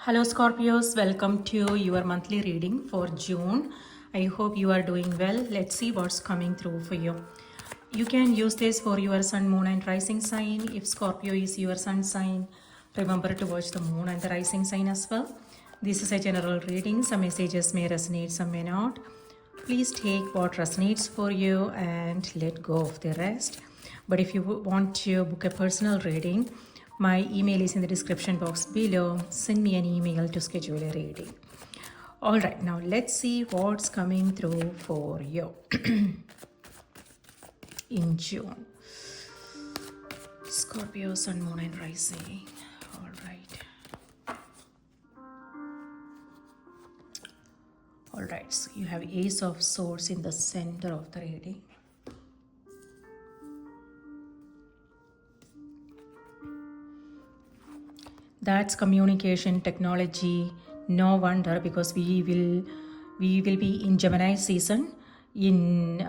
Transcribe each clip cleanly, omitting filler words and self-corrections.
Hello Scorpios, welcome to your monthly reading for June. I hope you are doing well. Let's see what's coming through for you. You can use this for your sun, moon and rising sign. If Scorpio is your sun sign, remember to watch the moon and the rising sign as well. This is a general reading. Some messages may resonate, some may not. Please take what resonates for you and let go of the rest. But if you want to book a personal reading, my email is in the description box below. Send me an email to schedule a reading. All right, now let's see what's coming through for you in June. Scorpio, sun, moon and rising. All right. All right, so you have Ace of Swords in the center of the reading. That's communication technology. No wonder, because we will be in Gemini season in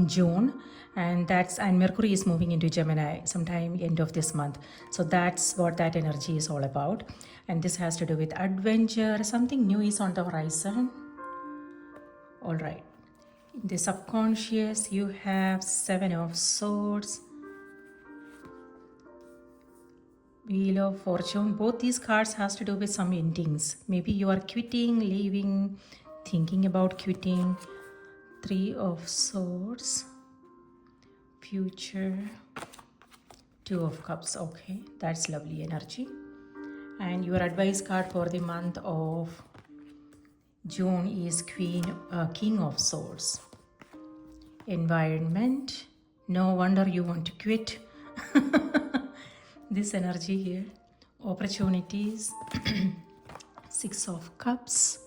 June, and Mercury is moving into Gemini sometime end of this month. So that's what that energy is all about, and this has to do with adventure. Something new is on the horizon. All right, in the subconscious you have Seven of Swords, Wheel of Fortune. Both these cards has to do with some endings. Maybe you are quitting, leaving, thinking about quitting. Three of Swords, future, Two of Cups. Okay, that's lovely energy. And your advice card for the month of June is King of Swords. Environment. No wonder you want to quit. This energy here. Opportunities. Six of Cups.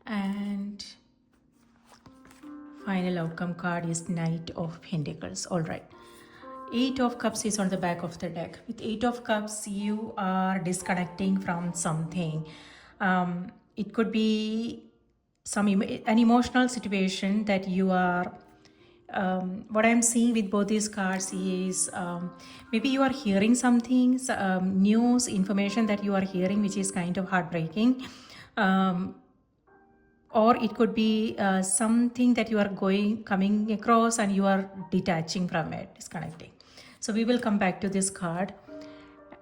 And final outcome card is Knight of Pentacles. All right. Eight of Cups is on the back of the deck. With Eight of Cups, you are disconnecting from something. It could be an emotional situation that you are. What I'm seeing with both these cards is maybe you are hearing something, news, information that you are hearing, which is kind of heartbreaking. Or it could be something that you are coming across and you are detaching from it, disconnecting. So we will come back to this card.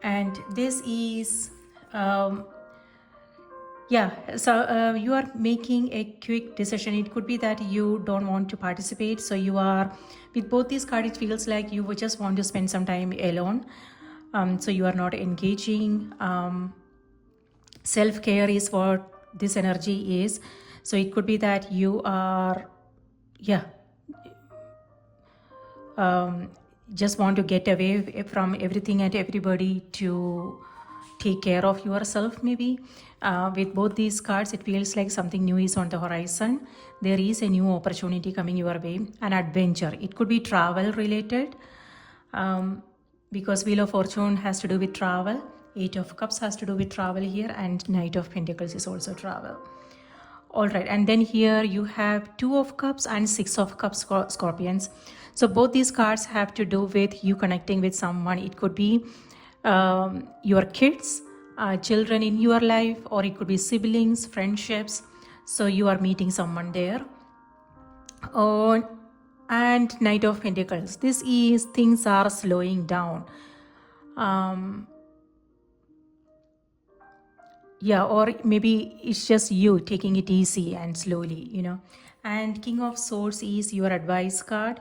And this is, you are making a quick decision. It could be that you don't want to participate. So you are, with both these cards, it feels like you would just want to spend some time alone. So you are not engaging. Self-care is what this energy is. So it could be that you are, just want to get away from everything and everybody to take care of yourself maybe. With both these cards, it feels like something new is on the horizon. There is a new opportunity coming your way, an adventure. It could be travel related, because Wheel of Fortune has to do with travel. Eight of Cups has to do with travel here, and Knight of Pentacles is also travel. All right, and then here you have Two of Cups and Six of Cups, Scorpions. So both these cards have to do with you connecting with someone. It could be your kids, children in your life, or it could be siblings, friendships. So you are meeting someone there. And Knight of Pentacles. This is things are slowing down. Or maybe it's just you taking it easy and slowly, And King of Swords is your advice card.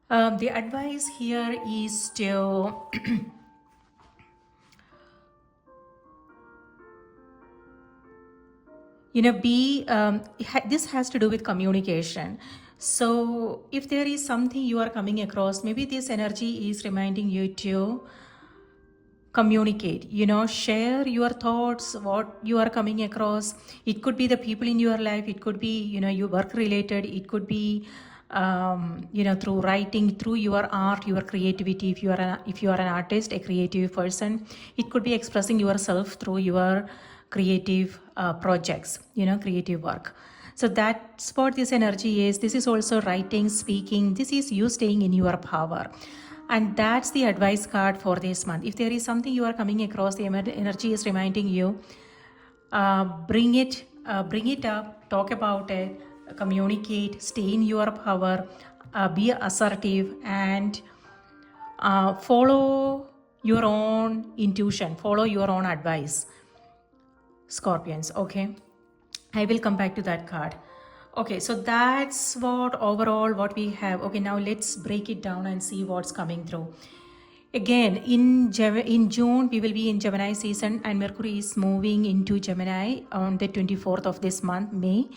The advice here is to this has to do with communication. So if there is something you are coming across, maybe this energy is reminding you to communicate, share your thoughts, what you are coming across. It could be the people in your life, it could be, your work related, it could be, through writing, through your art, your creativity. If you are an artist, a creative person, it could be expressing yourself through your creative projects, creative work. So that's what this energy is. This is also writing, speaking. This is you staying in your power. And that's the advice card for this month. If there is something you are coming across, the energy is reminding you, bring it up, talk about it, communicate, stay in your power, be assertive, and follow your own intuition, follow your own advice, Scorpions. Okay, I will come back to that card. Okay, so that's what overall what we have. Okay, now let's break it down and see what's coming through. Again, in June, we will be in Gemini season, and Mercury is moving into Gemini on the 24th of this month, May.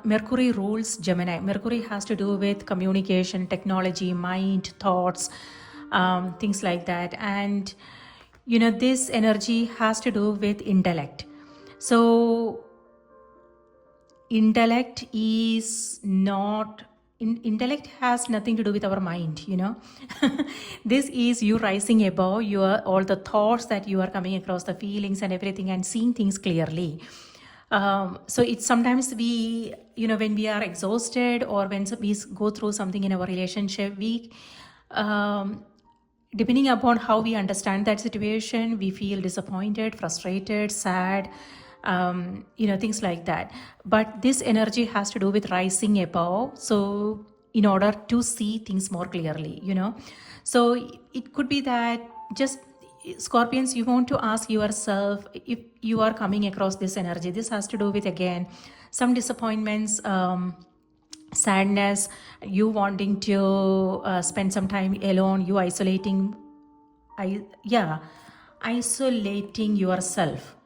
Mercury rules Gemini. Mercury has to do with communication, technology, mind, thoughts, things like that. And, this energy has to do with intellect. So, intellect has nothing to do with our mind. This is you rising above all the thoughts that you are coming across, the feelings and everything, and seeing things clearly. So it's sometimes when we are exhausted or when we go through something in our relationship, we depending upon how we understand that situation, we feel disappointed, frustrated, sad, things like that. But this energy has to do with rising above. So in order to see things more clearly, so it could be that just Scorpions, you want to ask yourself if you are coming across this energy. This has to do with, again, some disappointments, sadness, you wanting to spend some time alone, you isolating yourself.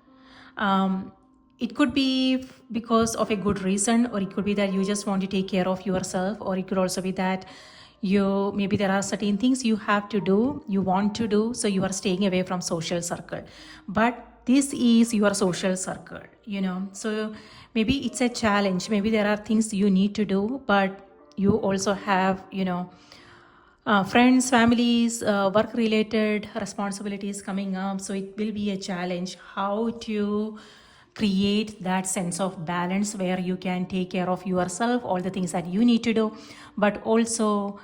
It could be because of a good reason, or it could be that you just want to take care of yourself, or it could also be that maybe there are certain things you have to do, you want to do, so you are staying away from social circle. But this is your social circle, so maybe it's a challenge, maybe there are things you need to do, but you also have friends, families, work related responsibilities coming up. So it will be a challenge how to create that sense of balance where you can take care of yourself, all the things that you need to do, but also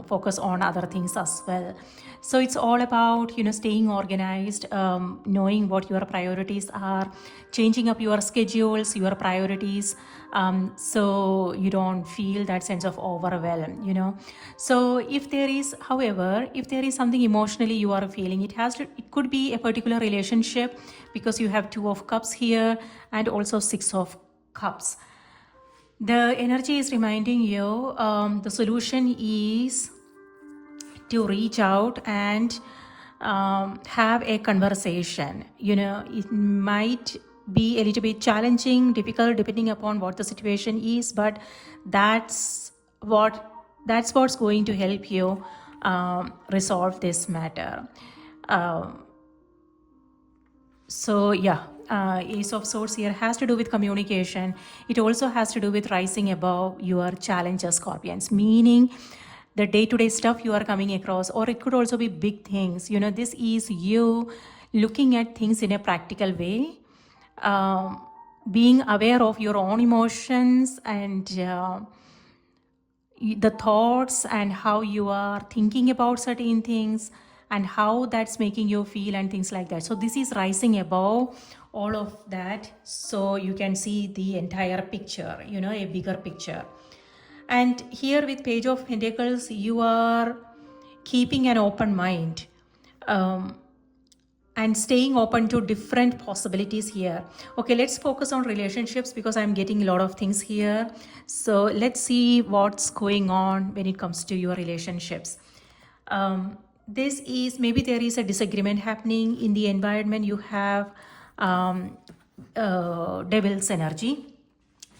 focus on other things as well. So it's all about staying organized, knowing what your priorities are, changing up your schedules, your priorities, so you don't feel that sense of overwhelm. So if there is something emotionally you are feeling, it could be a particular relationship, because you have 2 of Cups here and also 6 of Cups. The energy is reminding you the solution is to reach out and have a conversation. It might be a little bit challenging, difficult, depending upon what the situation is, but that's what's going to help you resolve this matter. Ace of Swords here has to do with communication. It also has to do with rising above your challenges, Scorpions, meaning the day-to-day stuff you are coming across, or it could also be big things. This is you looking at things in a practical way, being aware of your own emotions and the thoughts and how you are thinking about certain things and how that's making you feel and things like that. So this is rising above all of that, so you can see the entire picture, a bigger picture. And here with Page of Pentacles, you are keeping an open mind and staying open to different possibilities here. Okay, let's focus on relationships because I'm getting a lot of things here. So let's see what's going on when it comes to your relationships. This is, maybe there is a disagreement happening in the environment. You have Devil's energy.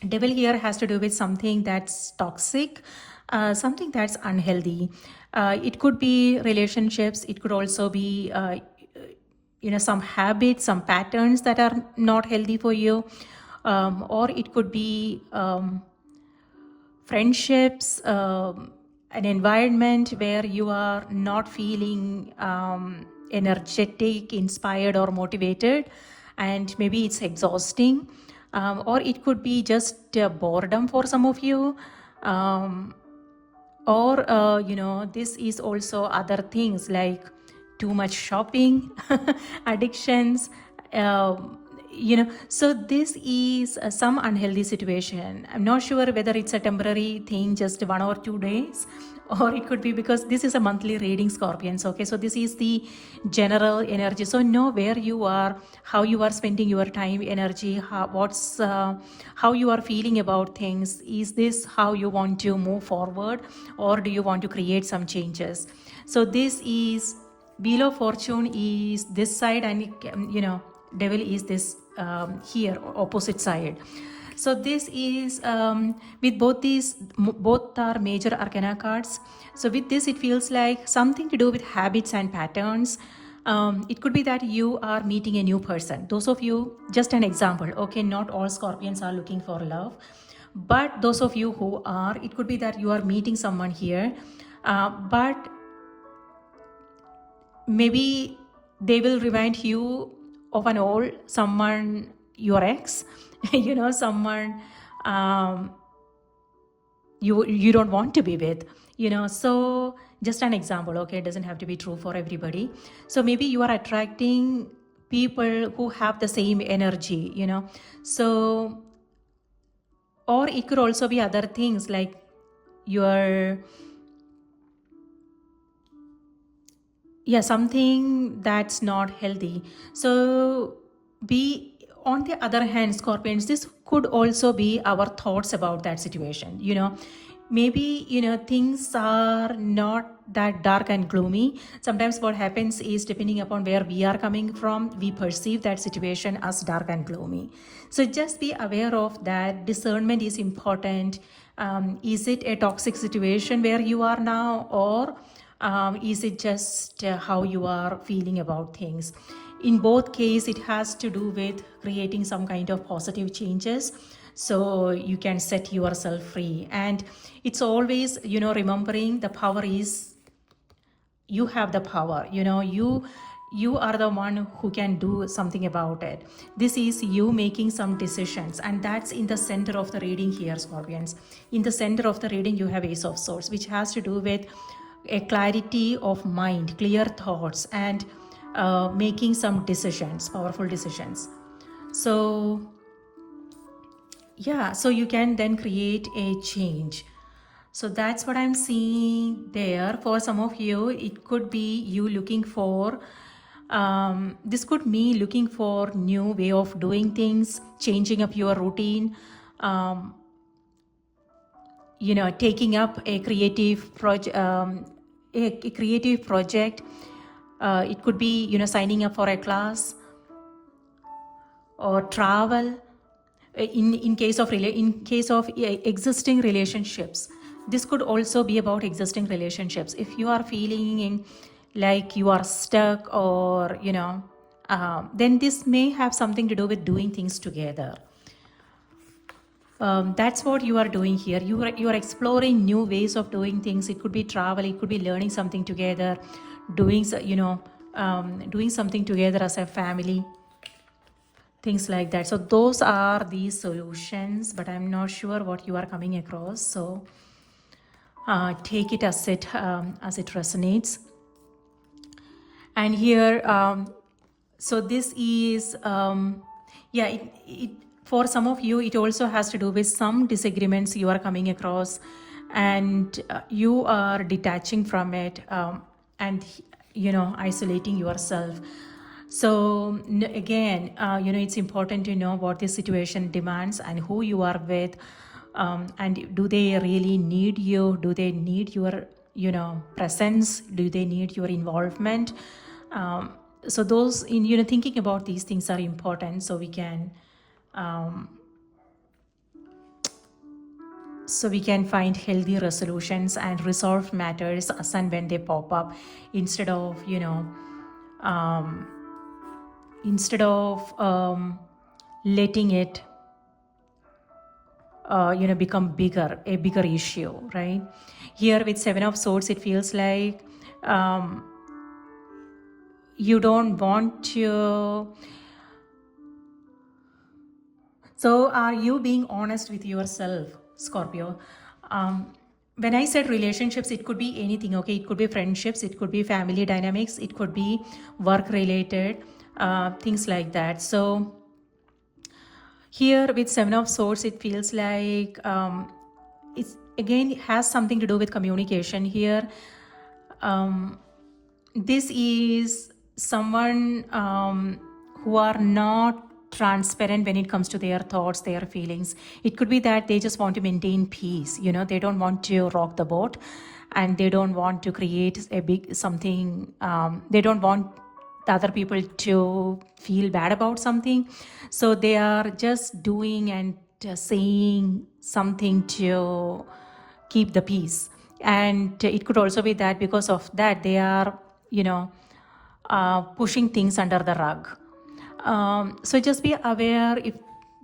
Devil here has to do with something that's toxic, something that's unhealthy. It could be relationships. It could also be, some habits, some patterns that are not healthy for you. Or it could be friendships, an environment where you are not feeling energetic, inspired, or motivated, and maybe it's exhausting. Or it could be just boredom for some of you, or this is also other things like too much shopping, addictions, so this is some unhealthy situation. I'm not sure whether it's a temporary thing, just 1 or 2 days, or it could be because this is a monthly reading, Scorpions. Okay, so this is the general energy. So know where you are, how you are spending your time, energy, how you are feeling about things. Is this how you want to move forward, or do you want to create some changes? So this is wheel of fortune is this side, and devil is this here, opposite side. So this is with both these, both are major arcana cards. So with this, it feels like something to do with habits and patterns. It could be that you are meeting a new person. Those of you, just an example, okay, not all Scorpions are looking for love, but those of you who are, it could be that you are meeting someone here, but maybe they will remind you of an old someone, your ex, someone um, you don't want to be with, so just an example, okay, it doesn't have to be true for everybody. So maybe you are attracting people who have the same energy, so, or it could also be other things like your, something that's not healthy. So be, on the other hand, Scorpions, this could also be our thoughts about that situation. Maybe things are not that dark and gloomy. Sometimes what happens is, depending upon where we are coming from, we perceive that situation as dark and gloomy. So just be aware of that. Discernment is important. Is it a toxic situation where you are now, or is it just how you are feeling about things? In both cases, it has to do with creating some kind of positive changes so you can set yourself free. And it's always, remembering the power is, you have the power, you are the one who can do something about it. This is you making some decisions, and that's in the center of the reading here, Scorpions. In the center of the reading, you have Ace of Swords, which has to do with a clarity of mind, clear thoughts, and making some decisions, powerful decisions. So yeah, so you can then create a change. So that's what I'm seeing there. For some of you, it could be you looking for, this could be looking for new way of doing things, changing up your routine, taking up a creative project, a creative project. It could be, signing up for a class or travel. In case of existing relationships, this could also be about existing relationships. If you are feeling like you are stuck, or then this may have something to do with doing things together. That's what you are doing here. You are exploring new ways of doing things. It could be travel, it could be learning something together, doing doing something together as a family, things like that. So those are the solutions, but I'm not sure what you are coming across. So take it as it resonates. And here, so this is, it for some of you, it also has to do with some disagreements you are coming across, and you are detaching from it, and isolating yourself. So again, it's important to know what this situation demands and who you are with, and do they really need you? Do they need your presence? Do they need your involvement? So those, in thinking about these things are important, so we can find healthy resolutions and resolve matters as and when they pop up, instead of letting it become a bigger issue, right? Here with Seven of Swords, it feels like you don't want to. So are you being honest with yourself, Scorpio? when I said relationships, it could be anything, okay? It could be friendships, it could be family dynamics, it could be work related, things like that. So here with Seven of Swords, it feels like it's again has something to do with communication here. This is someone who are not transparent when it comes to their thoughts, their feelings. It could be that they just want to maintain peace, you know, they don't want to rock the boat, and they don't want to create a big something. They don't want the other people to feel bad about something, so they are just doing and saying something to keep the peace. And it could also be that because of that they are, you know, pushing things under the rug. So just be aware if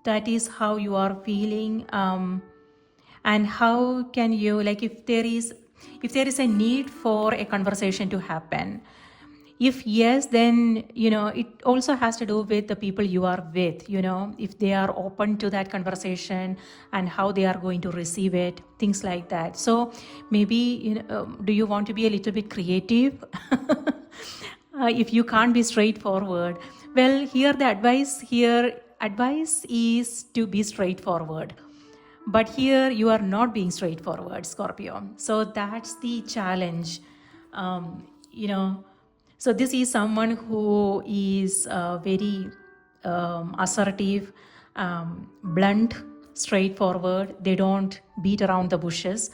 that is how you are feeling, and how can you, like, if there is a need for a conversation to happen. If yes, then, you know, it also has to do with the people you are with, you know, if they are open to that conversation and how they are going to receive it, things like that. So maybe, you know, do you want to be a little bit creative? If you can't be straightforward, well, here the advice is to be straightforward. But here you are not being straightforward, Scorpio. So that's the challenge. You know, so this is someone who is very assertive, blunt, straightforward. They don't beat around the bushes,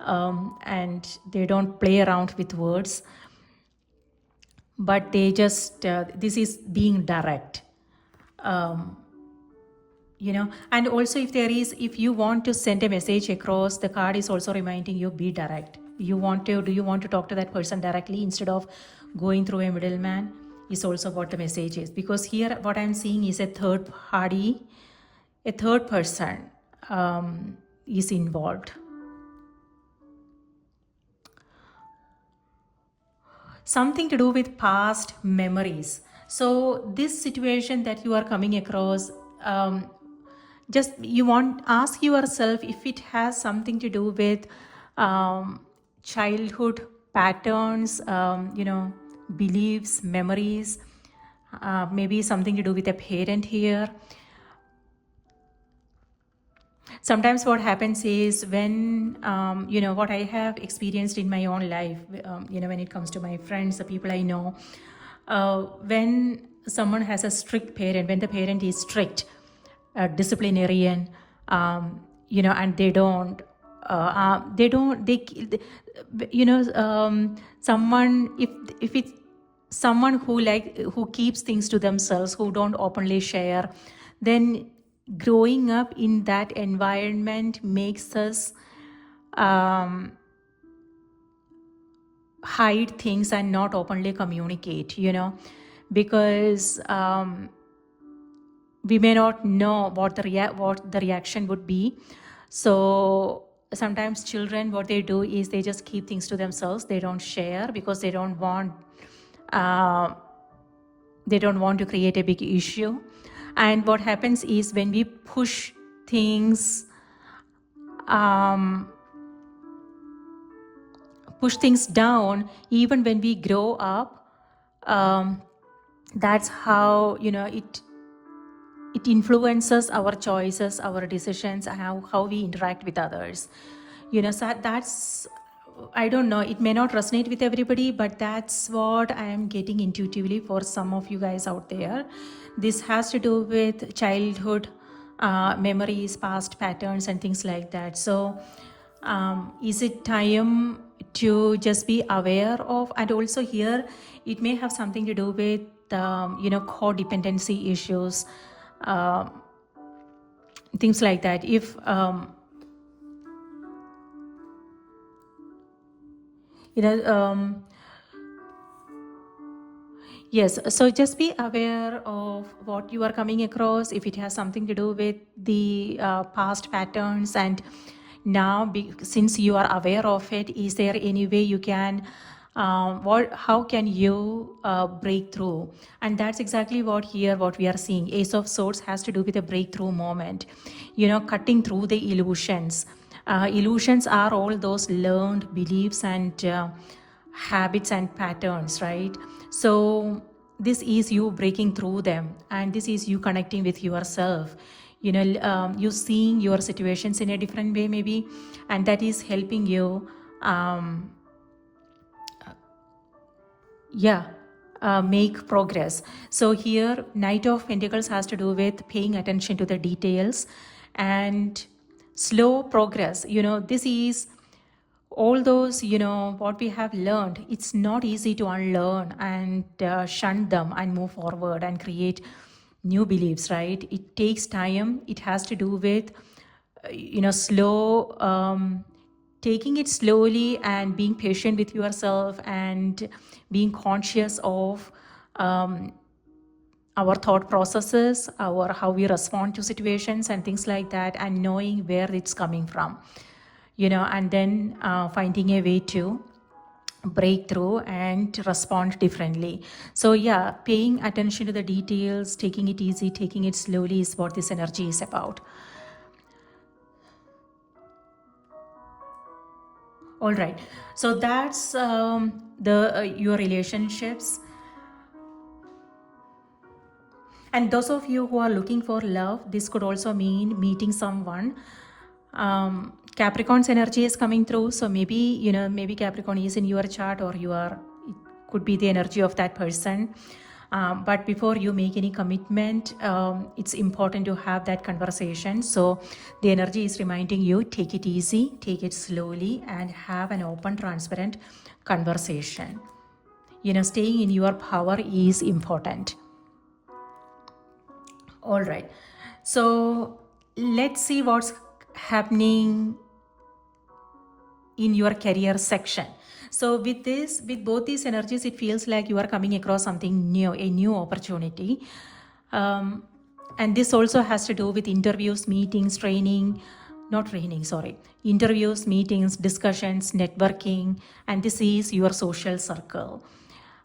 and they don't play around with words. But they just, this is being direct. You know, and also if you want to send a message across, the card is also reminding you, be direct. Do you want to talk to that person directly instead of going through a middleman, is also what the message is. Because here what I'm seeing is a third person is involved. Something to do with past memories. So this situation that you are coming across, just ask yourself if it has something to do with childhood patterns, you know, beliefs, memories, maybe something to do with a parent here. Sometimes what happens is when, you know, what I have experienced in my own life, you know, when it comes to my friends, the people I know, when someone has a strict parent, when the parent is strict, disciplinarian, you know, and you know, someone, if it's someone who keeps things to themselves, who don't openly share, then growing up in that environment makes us hide things and not openly communicate, you know, because we may not know what the reaction would be. So sometimes children, what they do is they just keep things to themselves. They don't share because they don't want to create a big issue. And what happens is when we push things down, even when we grow up, that's how, you know, it influences our choices, our decisions, and how we interact with others, you know. So that's, I don't know, it may not resonate with everybody, but that's what I am getting intuitively for some of you guys out there. This has to do with childhood memories, past patterns, and things like that. So is it time to just be aware of? And also here it may have something to do with you know, codependency issues, things like that. If you know, yes, so just be aware of what you are coming across, if it has something to do with the past patterns. And now, since you are aware of it, is there any way you can, how can you break through? And that's exactly what we are seeing. Ace of Swords has to do with a breakthrough moment, you know, cutting through the illusions. Illusions are all those learned beliefs and habits and patterns, right? So this is you breaking through them, and this is you connecting with yourself. You seeing your situations in a different way, maybe, and that is helping you. Yeah, make progress. So here Knight of Pentacles has to do with paying attention to the details and slow progress. This is all those, what we have learned. It's not easy to unlearn and shun them and move forward and create new beliefs, right? It takes time. It has to do with slow, taking it slowly and being patient with yourself and being conscious of our thought processes, our how we respond to situations and things like that, and knowing where it's coming from, and then finding a way to break through and respond differently. So yeah, paying attention to the details, taking it easy, taking it slowly is what this energy is about. All right, so that's the your relationships. And those of you who are looking for love, this could also mean meeting someone. Capricorn's energy is coming through, so maybe Capricorn is in your chart, or it could be the energy of that person. But before you make any commitment, it's important to have that conversation. So the energy is reminding you, take it easy, take it slowly, and have an open, transparent conversation. Staying in your power is important. All right, so let's see what's happening in your career section. So with both these energies, it feels like you are coming across something new, a new opportunity. And this also has to do with interviews, meetings, interviews, meetings, discussions, networking, and this is your social circle.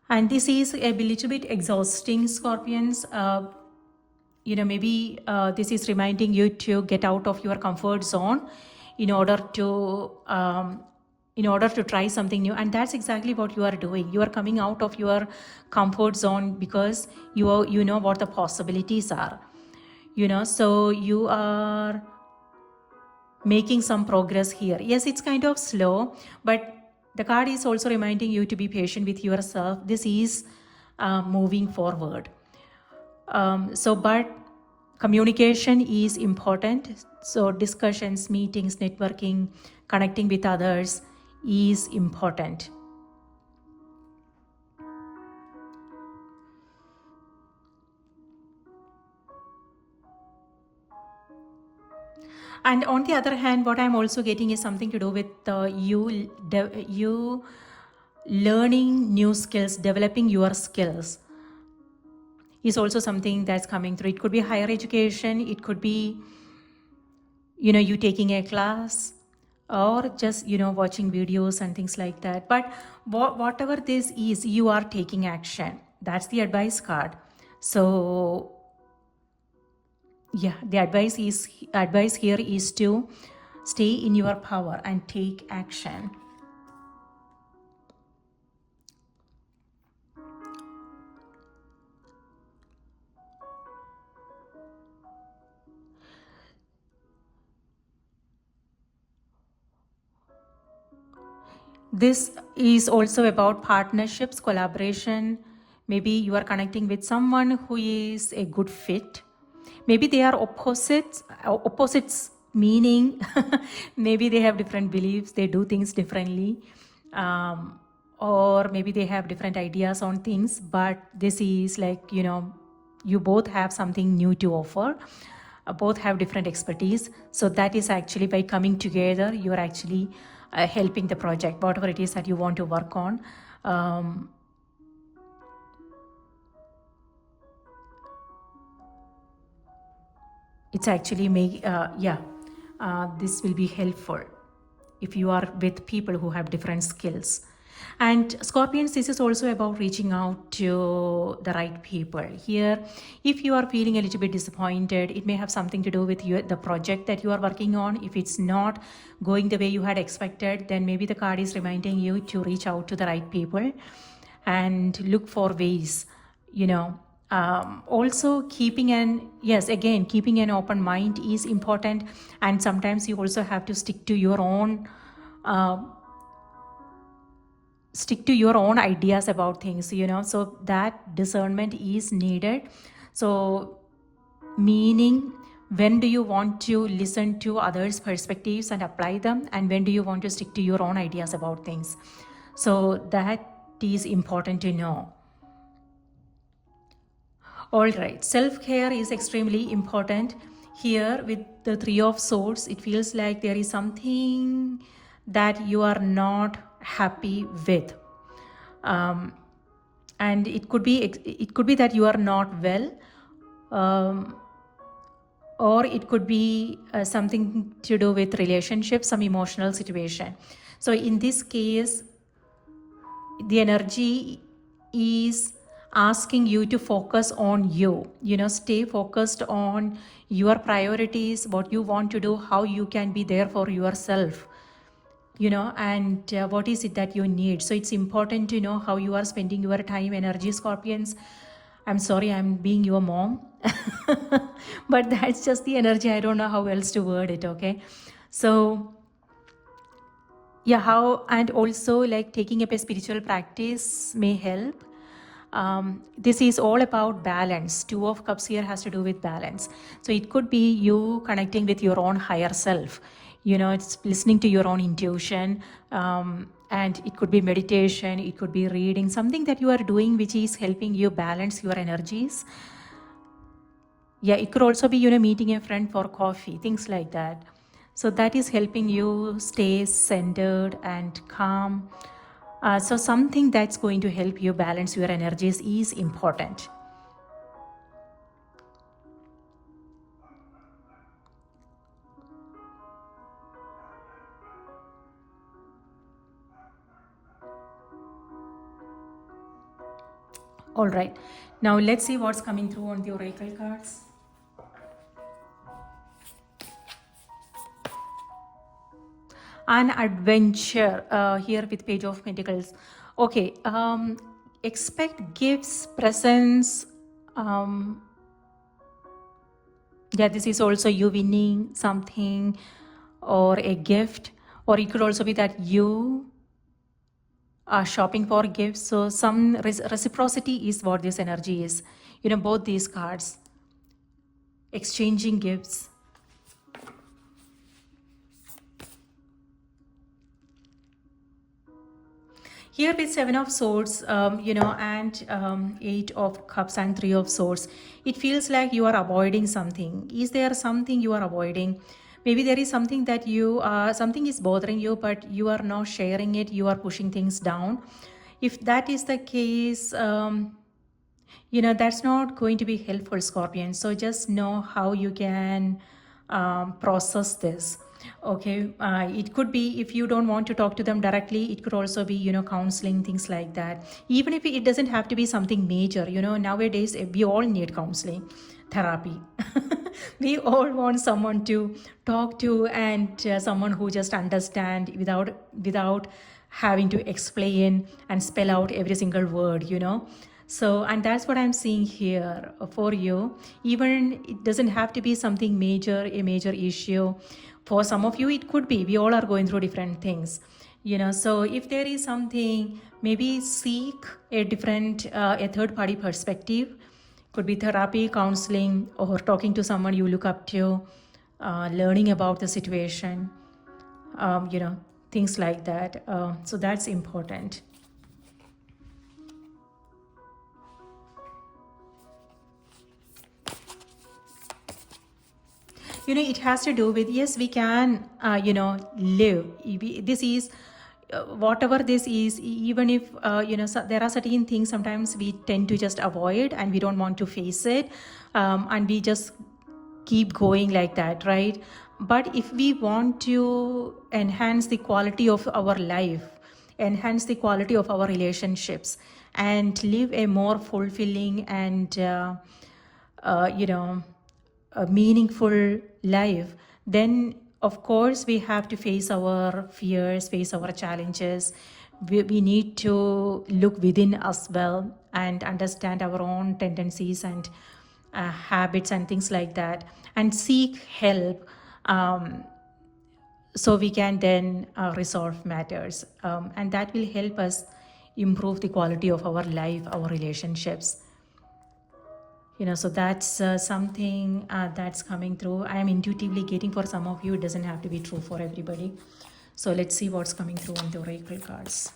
And this is a little bit exhausting, Scorpions. Maybe this is reminding you to get out of your comfort zone in order to try something new. And that's exactly what you are doing. You are coming out of your comfort zone because you know what the possibilities are. So you are making some progress here. Yes, it's kind of slow, but the card is also reminding you to be patient with yourself. This is moving forward. But communication is important. So discussions, meetings, networking, connecting with others is important. And on the other hand, what I'm also getting is something to do with you learning new skills, developing your skills is also something that's coming through. It could be higher education, it could be you taking a class, or just watching videos and things like that. But whatever this is, you are taking action. That's the advice card. So yeah, the advice here is to stay in your power and take action. This is also about partnerships, collaboration. Maybe you are connecting with someone who is a good fit. Maybe they are opposites meaning maybe they have different beliefs, they do things differently, or maybe they have different ideas on things, but this is like, you both have something new to offer. Both have different expertise. So that is actually, by coming together, you are actually helping the project, whatever it is that you want to work on. It's actually this will be helpful if you are with people who have different skills. And Scorpions, this is also about reaching out to the right people. Here, if you are feeling a little bit disappointed, it may have something to do with the project that you are working on. If it's not going the way you had expected, then maybe the card is reminding you to reach out to the right people and look for ways, also keeping an open mind is important. And sometimes you also have to stick to your own ideas about things, so that discernment is needed. So meaning, when do you want to listen to others' perspectives and apply them, and when do you want to stick to your own ideas about things? So that is important to know. All right, self-care is extremely important. Here with the Three of Swords, it feels like there is something that you are not happy with. And it could be that you are not well, or it could be something to do with relationships, some emotional situation. So in this case, the energy is asking you to focus on you, stay focused on your priorities, what you want to do, how you can be there for yourself, and what is it that you need. So it's important to know how you are spending your time, energy, Scorpions. I'm sorry, I'm being your mom, but that's just the energy. I don't know how else to word it, okay? So yeah, and also like taking up a spiritual practice may help. This is all about balance. Two of Cups here has to do with balance. So it could be you connecting with your own higher self. It's listening to your own intuition. And it could be meditation. It could be reading. Something that you are doing which is helping you balance your energies. Yeah, it could also be, meeting a friend for coffee. Things like that. So that is helping you stay centered and calm. So something that's going to help you balance your energies is important. All right. Now let's see what's coming through on the oracle cards. An adventure here with Page of Pentacles. Okay, expect gifts, presents. This is also you winning something or a gift, or it could also be that you are shopping for gifts. So some reciprocity is what this energy is. Both these cards, exchanging gifts. Here with Seven of Swords, and Eight of Cups and Three of Swords, it feels like you are avoiding something. Is there something you are avoiding? Maybe there is something that something is bothering you, but you are not sharing it. You are pushing things down. If that is the case, that's not going to be helpful, Scorpion. So just know how you can process this. Okay, it could be if you don't want to talk to them directly, it could also be, counseling, things like that. Even if it doesn't have to be something major, nowadays we all need counseling, therapy. We all want someone to talk to, and someone who just understand without having to explain and spell out every single word, So, and that's what I'm seeing here for you. Even it doesn't have to be something major, a major issue. For some of you, it could be. We all are going through different things, So if there is something, maybe seek a different, a third-party perspective. Could be therapy, counseling, or talking to someone you look up to, learning about the situation, things like that. So that's important. It has to do with, yes, we can, live. This is, whatever this is, even if, there are certain things sometimes we tend to just avoid and we don't want to face it. And we just keep going like that, right? But if we want to enhance the quality of our life, enhance the quality of our relationships, and live a more fulfilling and a meaningful life, then of course we have to face our fears, face our challenges. We need to look within as well and understand our own tendencies and habits and things like that, and seek help, so we can then resolve matters, and that will help us improve the quality of our life, our relationships. So that's something that's coming through. I am intuitively getting for some of you. It doesn't have to be true for everybody. So let's see what's coming through on the oracle cards.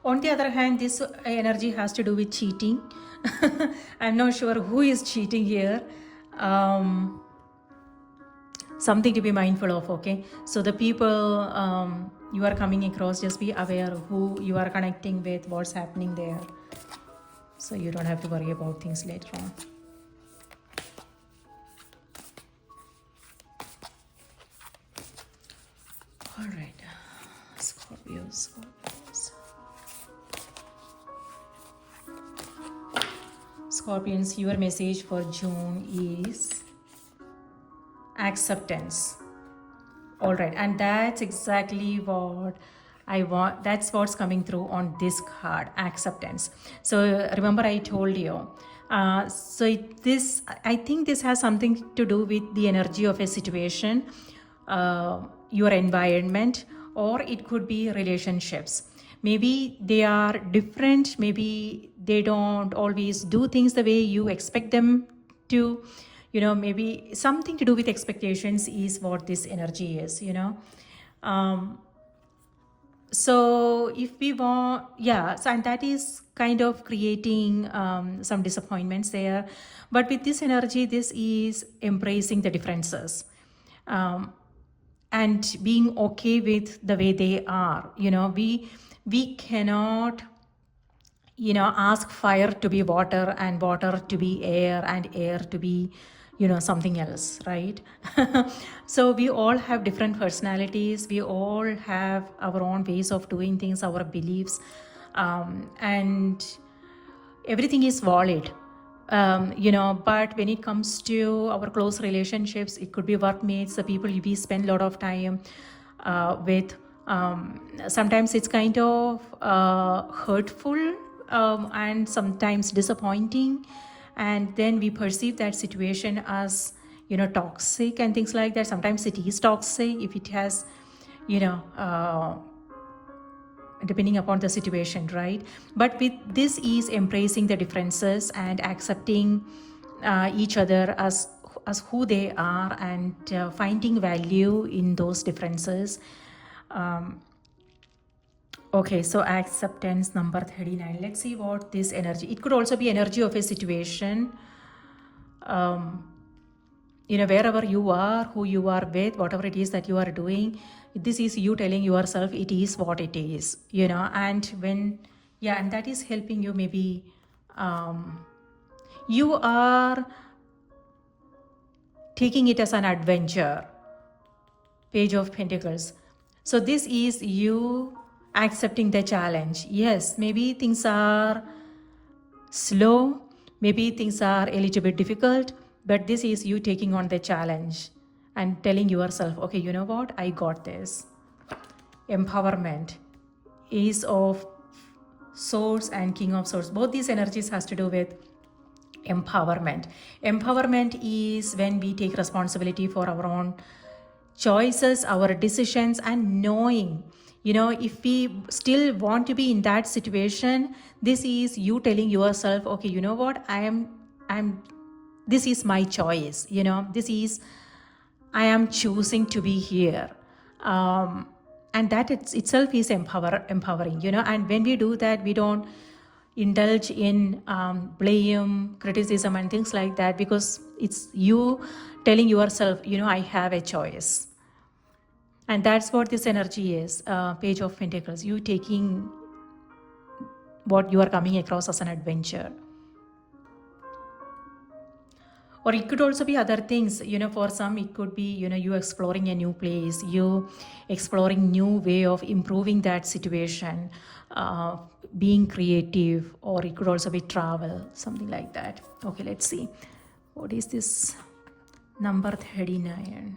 On the other hand, this energy has to do with cheating. I'm not sure who is cheating here. Something to be mindful of, okay? So the people you are coming across, just be aware of who you are connecting with, what's happening there. So you don't have to worry about things later on. All right, Scorpios. Scorpions, your message for June is acceptance. All right, and that's exactly what I want. That's what's coming through on this card, acceptance. So remember I told you, I think this has something to do with the energy of a situation, your environment, or it could be relationships. Maybe they are different, maybe they don't always do things the way you expect them to. Maybe something to do with expectations is what this energy is. So if we want, so, and that is kind of creating some disappointments there. But with this energy, this is embracing the differences, and being okay with the way they are. We cannot ask fire to be water and water to be air and air to be something else, right? So we all have different personalities, we all have our own ways of doing things, our beliefs, and everything is valid. But when it comes to our close relationships, it could be workmates, the people we spend a lot of time with. Sometimes it's kind of hurtful, and sometimes disappointing, and then we perceive that situation as toxic and things like that. Sometimes it is toxic if it has depending upon the situation, right? But with this is embracing the differences and accepting each other as who they are, and finding value in those differences. Okay, so acceptance, number 39. Let's see what this energy, it could also be energy of a situation. Wherever you are, who you are with, whatever it is that you are doing, this is you telling yourself it is what it is, and when, and that is helping you. Maybe you are taking it as an adventure. Page of Pentacles. So this is you accepting the challenge. Yes, maybe things are slow, maybe things are a little bit difficult, but this is you taking on the challenge and telling yourself, okay, you know what, I got this. Empowerment, Ace of Swords and King of Swords. Both these energies has to do with empowerment. Empowerment is when we take responsibility for our own choices, our decisions, and knowing, if we still want to be in that situation, this is you telling yourself, okay, you know what, this is my choice, this is, I am choosing to be here. And that itself is empowering, and when we do that, we don't indulge in blame, criticism, and things like that, because it's you telling yourself, I have a choice. And that's what this energy is. Page of Pentacles, you taking what you are coming across as an adventure. Or it could also be other things, for some it could be, you exploring a new place, you exploring new way of improving that situation, being creative, or it could also be travel, something like that. Okay, let's see. What is this number 39?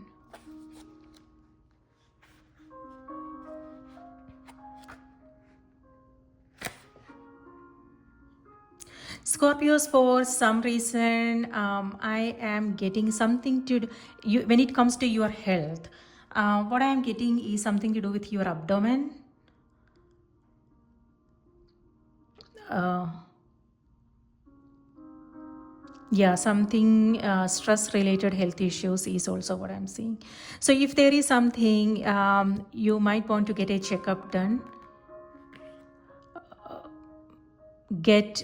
Scorpios, for some reason, I am getting something to you when it comes to your health. What I am getting is something to do with your abdomen. Yeah, something stress related health issues is also what I'm seeing. So if there is something, you might want to get a checkup done. Get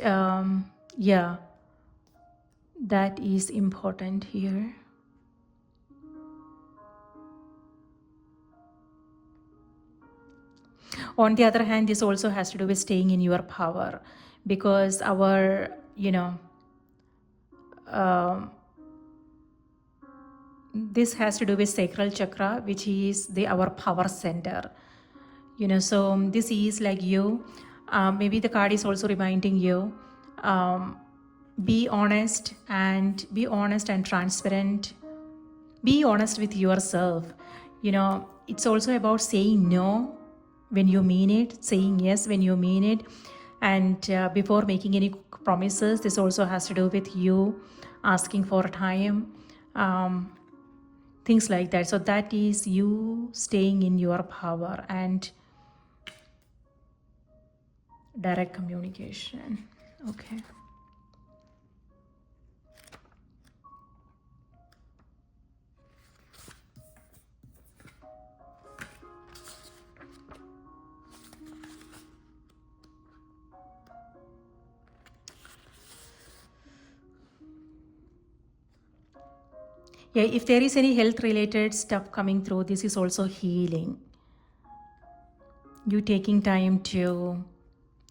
yeah, that is important here. On the other hand, this also has to do with staying in your power, because our this has to do with sacral chakra, which is our power center. So this is like you, maybe the card is also reminding you, be honest and transparent. Be honest with yourself. It's also about saying no when you mean it, saying yes when you mean it, and before making any promises. This also has to do with you asking for time, things like that. So that is you staying in your power and direct communication. Okay. Yeah, if there is any health related stuff coming through, this is also healing. You taking time to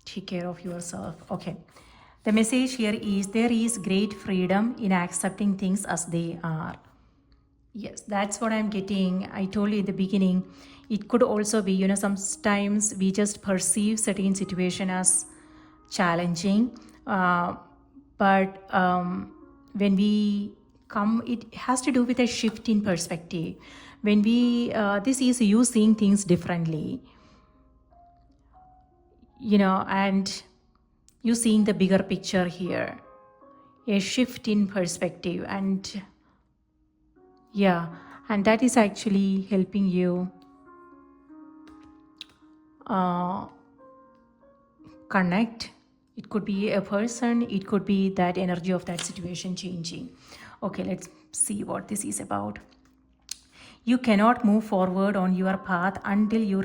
take care of yourself. Okay. The message here is there is great freedom in accepting things as they are. Yes, that's what I'm getting. I told you in the beginning, it could also be, sometimes we just perceive certain situation as challenging. But when we come, it has to do with a shift in perspective. When we, this is you seeing things differently, and you seeing the bigger picture here, a shift in perspective. And yeah, and that is actually helping you connect. It could be a person, it could be that energy of that situation changing. Okay, let's see what this is about. You cannot move forward on your path until you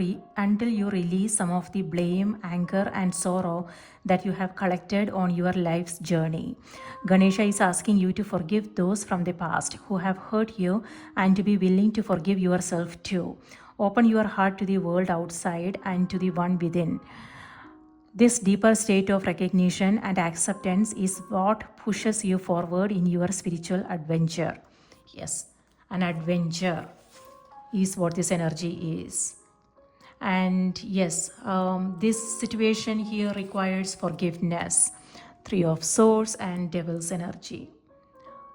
release some of the blame, anger, and sorrow that you have collected on your life's journey. Ganesha is asking you to forgive those from the past who have hurt you and to be willing to forgive yourself too. Open your heart to the world outside and to the one within. This deeper state of recognition and acceptance is what pushes you forward in your spiritual adventure. Yes, an adventure is what this energy is. And yes, this situation here requires forgiveness. 3 of Swords and Devil's energy.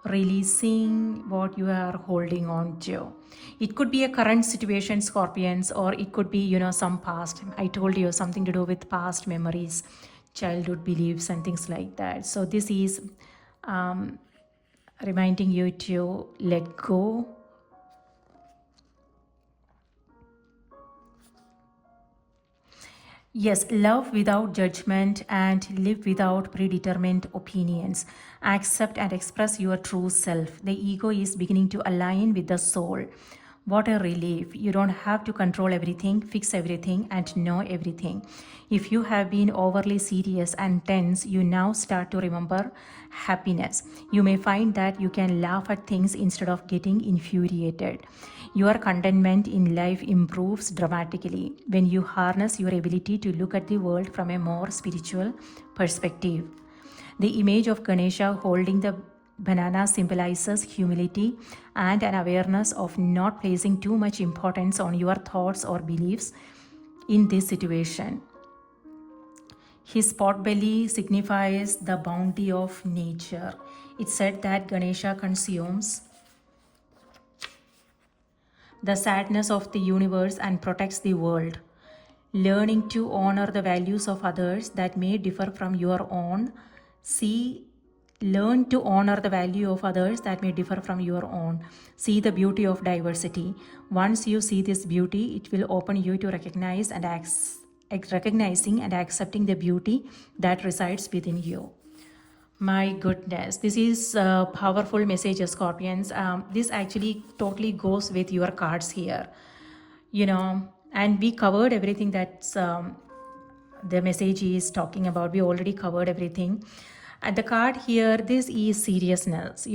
Releasing what you are holding on to. It could be a current situation, Scorpions, or it could be, some past. I told you something to do with past memories, childhood beliefs, and things like that. So this is reminding you to let go. Yes, love without judgment and live without predetermined opinions. Accept and express your true self. The ego is beginning to align with the soul. What a relief. You don't have to control everything, fix everything, and know everything. If you have been overly serious and tense, you now start to remember happiness. You may find that you can laugh at things instead of getting infuriated. Your contentment in life improves dramatically when you harness your ability to look at the world from a more spiritual perspective. The image of Ganesha holding the banana symbolizes humility and an awareness of not placing too much importance on your thoughts or beliefs in this situation. His pot belly signifies the bounty of nature. It's said that Ganesha consumes the sadness of the universe and protects the world. Learning to honor the values of others that may differ from your own. Learn to honor the value of others that may differ from your own. See the beauty of diversity. Once you see this beauty, it will open you to recognizing and accepting the beauty that resides within you. My goodness, this is a powerful message, Scorpions. This actually totally goes with your cards here, and we covered everything that's the message is talking about. We already covered everything. And the card here, this is seriousness, a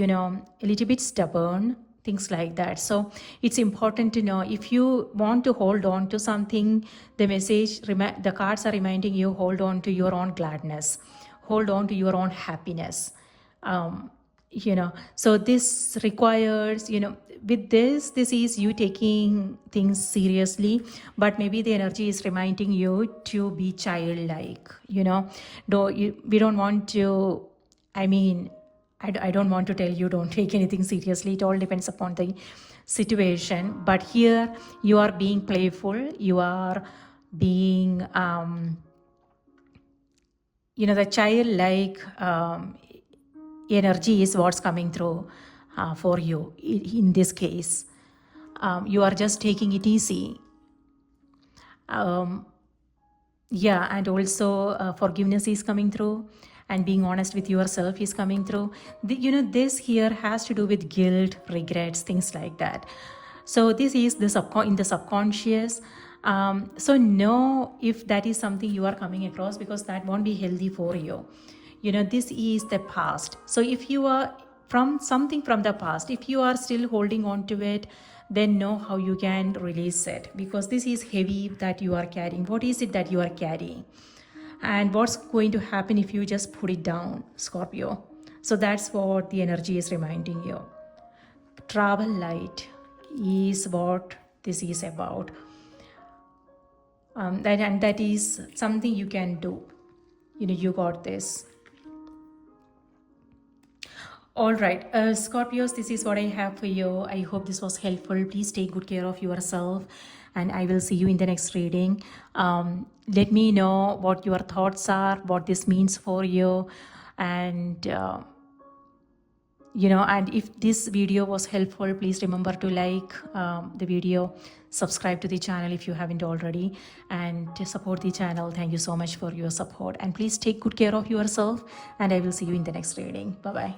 little bit stubborn, things like that. So it's important to know if you want to hold on to something, the cards are reminding you, hold on to your own gladness, hold on to your own happiness. So this requires, with this is you taking things seriously, but maybe the energy is reminding you to be childlike. We don't want to, I don't want to tell you don't take anything seriously. It all depends upon the situation. But here you are being playful. You are being, the childlike energy is what's coming through for you in this case. You are just taking it easy. And also forgiveness is coming through, and being honest with yourself is coming through. This here has to do with guilt, regrets, things like that. So this is in the subconscious. So know if that is something you are coming across, because that won't be healthy for you. This is the past. So if you are from something from the past, if you are still holding on to it, then know how you can release it, because this is heavy that you are carrying. What is it that you are carrying? And what's going to happen if you just put it down, Scorpio? So that's what the energy is reminding you. Travel light is what this is about. And that is something you can do. You got this. All right, Scorpios, this is what I have for you. I hope this was helpful. Please take good care of yourself, and I will see you in the next reading. Let me know what your thoughts are, what this means for you, and and if this video was helpful, please remember to like the video, subscribe to the channel if you haven't already, and to support the channel. Thank you so much for your support, and please take good care of yourself, and I will see you in the next reading. Bye bye.